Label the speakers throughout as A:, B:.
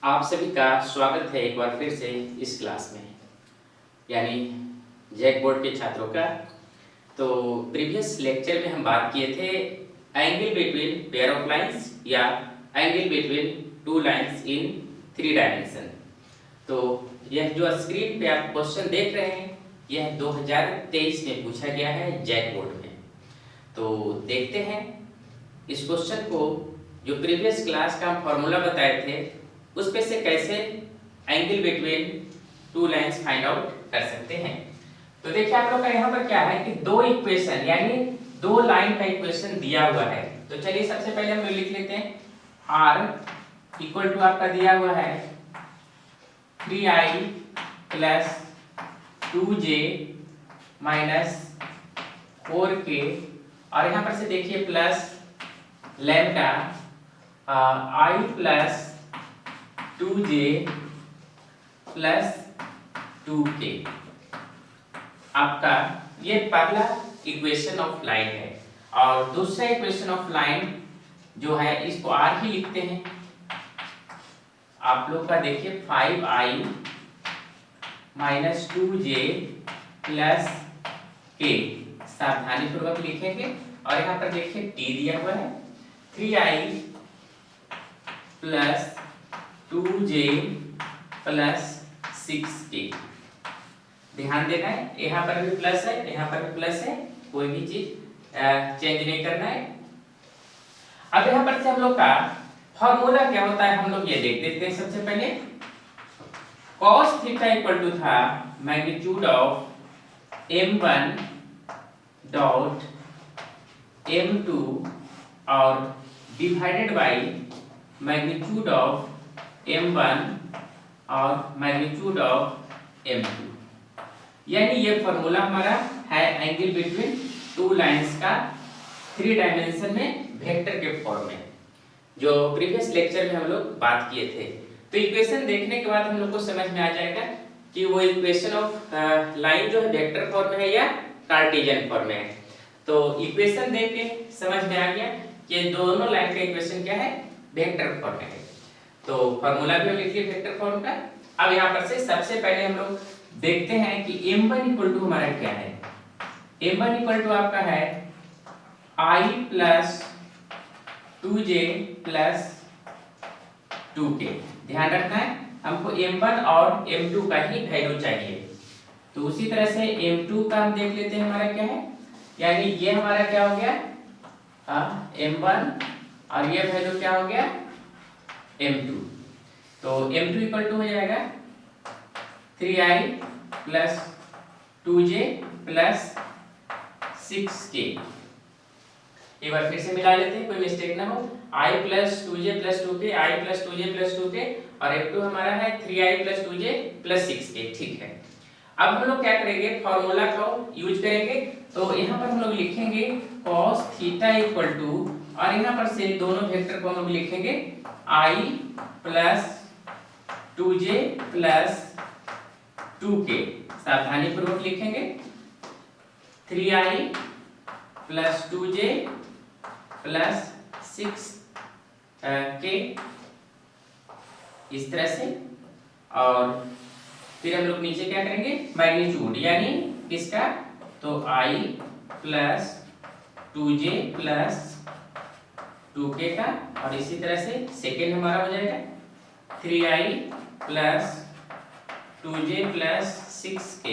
A: आप सभी का स्वागत है एक बार फिर से इस क्लास में, यानी जैक बोर्ड के छात्रों का। तो प्रीवियस लेक्चर में हम बात किए थे angle between pair of lines या angle between two lines in 3 dimension. तो यह जो स्क्रीन पे आप क्वेश्चन देख रहे हैं यह 2023 में पूछा गया है जैक बोर्ड में। तो देखते हैं इस क्वेश्चन को, जो प्रीवियस क्लास का हम फॉर्मूला बताए थे उस पे से कैसे angle between two lines find out कर सकते हैं। तो देखिए आप लोग का यहाँ पर क्या है कि दो इक्वेशन यानी दो लाइन का इक्वेशन दिया हुआ है। तो चलिए सबसे पहले हम लिख लेते हैं r इक्वल टू आपका दिया हुआ है 3i plus 2j minus 4k, और यहाँ पर से देखिए plus lambda i plus 2j plus 2k। आपका ये पहला इक्वेशन ऑफ लाइन है, और दूसरा इक्वेशन ऑफ लाइन जो है इसको r ही लिखते हैं। आप लोग का देखिए 5i minus 2j plus k, सावधानी पूर्वक लिखेंगे। और यहाँ पर देखिए t दिया हुआ है 3i plus 2j plus 6k। ध्यान देना है, यहाँ पर भी प्लस है यहाँ पर भी प्लस है, कोई भी चीज चेंज नहीं करना है। अब यहाँ पर से हम लोग का फॉर्मूला क्या होता है हम लोग ये देख देते हैं। सबसे पहले cos थीटा इक्वल टू था magnitude of m1 dot m2 और divided by magnitude of m1 और मैग्नीट्यूड ऑफ m2। यानी ये फॉर्मूला हमारा है एंगल बिटवीन टू लाइंस का 3 डायमेंशन में वेक्टर के फॉर्म में, जो प्रीवियस लेक्चर में हम लोग बात किए थे। तो इक्वेशन देखने के बाद हम लोग को समझ में आ जाएगा कि वो इक्वेशन ऑफ लाइन जो है वेक्टर फॉर्म में है या कार्टेशियन फॉर्म में है। तो इक्वेशन देख के समझ में आ गया कि दोनों लाइन का इक्वेशन क्या है, वेक्टर फॉर्म में है। तो फॉर्मूला भी लिख लिया वेक्टर फॉर्म का। अब यहाँ पर से सबसे पहले हम लोग देखते हैं कि m1 इक्वल टू हमारा क्या है। m1 इक्वल टू आपका है i plus 2j plus 2k। ध्यान रखना है हमको m1 और m2 का ही वैल्यू चाहिए। तो उसी तरह से m2 का हम देख लेते हैं हमारा क्या है, यानी ये हमारा क्या हो गया m1 और ये वैल्यू क्या हो गया m2। तो m2 इक्वल टू हो जाएगा 3i plus 2j plus 6k। एक बार फिर से मिला लेते हैं, कोई मिस्टेक ना हो। i plus 2j plus 2k, i plus 2j plus 2k, और m2 हमारा है 3i plus 2j plus 6k। ठीक है, अब हम लोग क्या करेंगे, फॉर्मूला का यूज करेंगे। तो यहाँ पर हम लोग लिखेंगे cos थीटा इक्वल टू, और यहाँ पर से दोनों वेक्टर को हम लोग लिखेंगे i plus 2j plus 2k। सावधानी पूर्वक लिखेंगे 3i plus 2j plus 6k इस तरह से। और फिर हम लोग नीचे क्या करेंगे, मैग्नीट्यूड यानी किसका, तो i plus 2j plus 2k का, और इसी तरह से सेकेंड हमारा हो जाएगा 3i plus 2j plus 6k।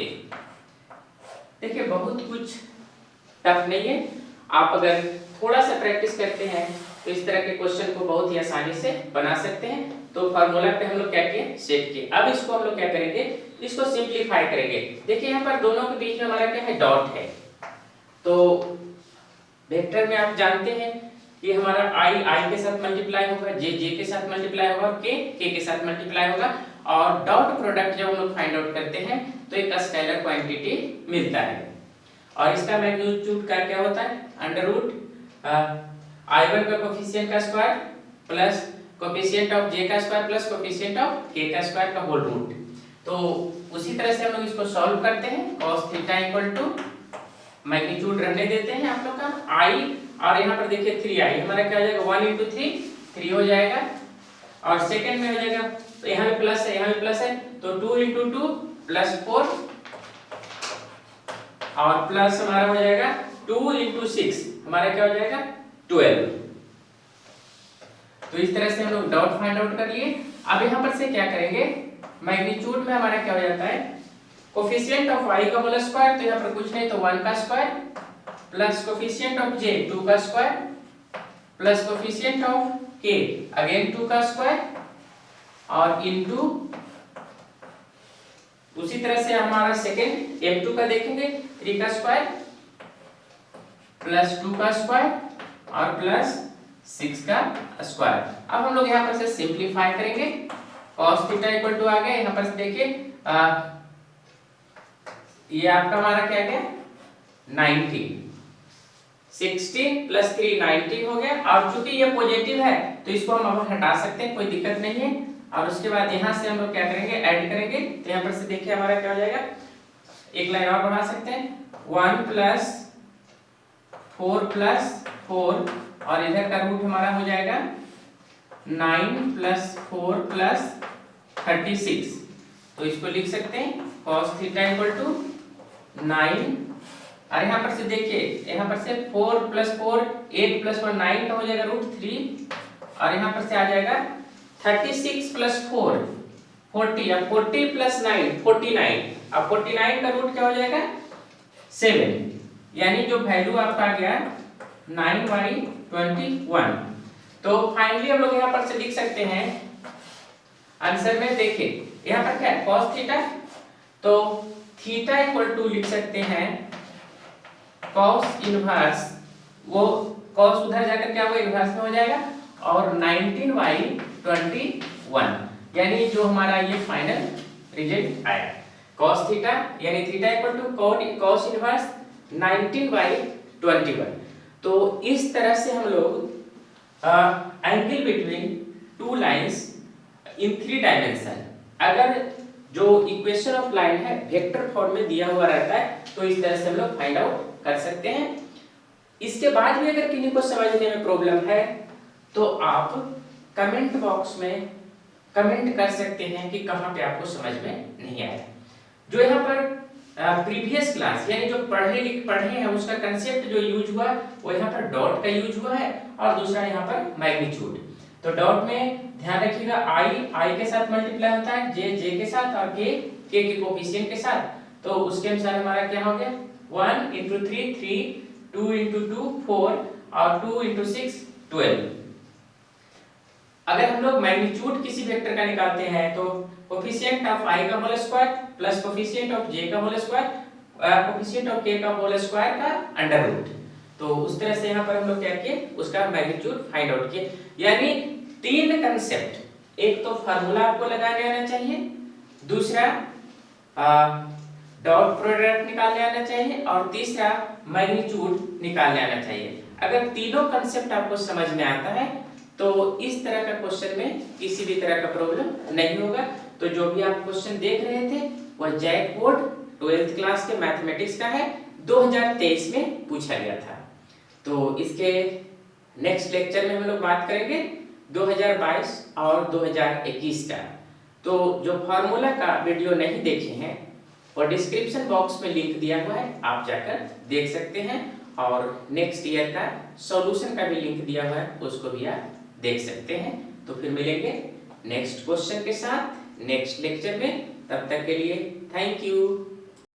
A: देखिए बहुत कुछ टफ नहीं है, आप अगर थोड़ा सा प्रैक्टिस करते हैं तो इस तरह के क्वेश्चन को बहुत ही आसानी से बना सकते हैं। तो फार्मूला पे हम लोग क्या किए, सेट किए। अब इसको हम लोग क्या करेंगे, इसको सिंपलीफाई करेंगे। देखिए यहाँ पर दोनों के बीच में हमारा क्या है, डॉट है। तो वेक्टर में आप जानते हैं कि हमारा i के साथ मल्टीप्लाई होगा, j के साथ मल्टीप्लाई होगा, k के साथ मल्टीप्लाई होगा, और डॉट प्रोडक्ट जब हम लोग फाइंड आउट करते हैं तो एक स्केलर क्वांटिटी मिलता है। और इसका मैग्नीट्यूड का क्या होता है, अंडर रूट i1 का कोफिशिएंट का square plus coefficient of j का square plus coefficient of k का स्क्वायर का होल रूट। तो उसी तरह से हम लोग इसको सॉल्व करते हैं। cos theta equal to magnitude रहने देते हैं आप लोग का i, और यहाँ पर देखिए 3i हमारा क्या हो जाएगा 1 × 3 3 हो जाएगा, और सेकंड में हो जाएगा तो यहाँ पे प्लस है, यहाँ पे प्लस है, तो 2 into 2 प्लस 4 और प्लस हमारा हो जाएगा 2 into 6 हमारा क्या हो जाएगा 12। तो इस तरह से हम लोग डॉट फाइंड आउट कर लिए। अब यहाँ पर से क्या करेंगे, मैग्नीट्यूड में हमारा क्या हो जाता है, कोफिशिएंट ऑफ y का होल स्क्वायर, तो यहाँ पर कुछ नहीं तो 1 का square plus coefficient of j 2 का square plus coefficient of k again 2 का स्क्वायर और इनटू उसी तरह से हमारा सेकेंड m2 का देखेंगे 3 का स्क्वायर प्लस 2 का स्क्वायर और प्लस 6 का स्क्वायर। अब हम लोग यहाँ पर से सिंप्लीफाई करेंगे, cos थीटा इक्वल टू आ गया, यहाँ पर से देखिए ये आपका हमारा क्या गया 90, 60 प्लस 3 90 हो गया। और चूंकि ये पॉजिटिव है तो इसको हम अब हटा सकते हैं, कोई दिक्कत नहीं है। और उसके बाद यहाँ से हम लोग क्या करेंगे, ऐड करेंगे, तो यहाँ पर से देखिए हमारा क्या हो जाएगा, एक लाइन और बढ़ा सकते हैं, 1 प्लस 4 प्लस 4 और इधर का रूट हमारा हो जाएगा 9 प्लस 4 प्लस 36। तो इसको लिख सकते हैं cos थीटा इक्वल टू 9 और यहाँ पर से देखिए यहाँ पर से 4 प्लस 4 8 प्लस 1 9 का हो जाएगा √3 और यहाँ पर से आ जाएगा 36 प्लस 4 40 या 40 प्लस 9 49। अब 49 का रूट क्या हो जाएगा 7, यानी जो वैल्यू आपका आ गया 9/21। तो फाइनली हम लोग यहाँ पर से लिख सकते हैं आंसर में, देखिए यहाँ पर क्या है cos थीटा, तो थीटा इक्वल टू लिख सकते हैं cos इनवर्स, वो cos उधर जाकर क्या होगा इनवर्स में हो जाएगा और 19/21, यानी जो हमारा ये फाइनल रिजल्ट आया cos थीटा यानी theta equal to cos inverse 19/21। तो इस तरह से हम लोग angle between two lines in 3 dimension, अगर जो इक्वेशन ऑफ लाइन है वेक्टर फॉर्म में दिया हुआ रहता है तो इस तरह से हम लोग फाइंड आउट कर सकते हैं। इसके बाद भी अगर किसी को समझने में प्रॉब्लम है तो आप कमेंट बॉक्स में कमेंट कर सकते हैं कि कहाँ पे आपको समझ में नहीं आया। जो यहाँ पर प्रीवियस क्लास यानी जो पढ़े हैं उसका कंसेप्ट जो यूज हुआ वो यहाँ पर डॉट का यूज हुआ है और दूसरा यहाँ पर मैग्नीट्यूड। तो डॉट में ध्यान रखिएगा i के साथ मल्टीप्लाई होता है, j के साथ और k के कोफिशिएंट के साथ। तो उसके अनुसार हमारा क्या हो गया 1 into 3 3, 2 into 2 4 और 2 into 6 12। अगर हम लोग मैग्नीट्यूड किसी वेक्टर का निकालते हैं तो कोफिशिएंट ऑफ i का whole square plus coefficient of j का whole square coefficient of k का होल स्क्वायर का अंडर रूट। तो उस तरह से यहाँ पर हम लोग क्या किए उसका मैग्नीट्यूड फाइंड आउट किए। यानी 3 कंसेप्ट, एक तो फार्मूला आपको लगाने आना चाहिए, दूसरा डॉट प्रोडक्ट निकालने आना चाहिए और तीसरा मैग्नीट्यूड निकालने आना चाहिए। अगर तीनों कंसेप्ट आपको समझ में आता है तो इस तरह का क्वेश्चन में किसी भी तरह का प्रॉब्लम नहीं होगा। तो जो भी आप क्वेश्चन देख रहे थे वह जैक बोर्ड 12th क्लास के मैथमेटिक्स का है, 2023 में पूछा गया था। तो इसके नेक्स्ट लेक्चर में हम लोग बात करेंगे 2022 और 2021 का। तो जो फार्मूला का वीडियो नहीं देखे हैं वो डिस्क्रिप्शन बॉक्स में लिंक दिया हुआ है, आप जाकर देख सकते हैं। और नेक्स्ट ईयर का सॉल्यूशन का भी लिंक दिया हुआ है, उसको भी आप देख सकते हैं। तो फिर मिलेंगे नेक्स्ट क्वेश्चन के साथ नेक्स्ट लेक्चर में, तब तक के लिए थैंक यू।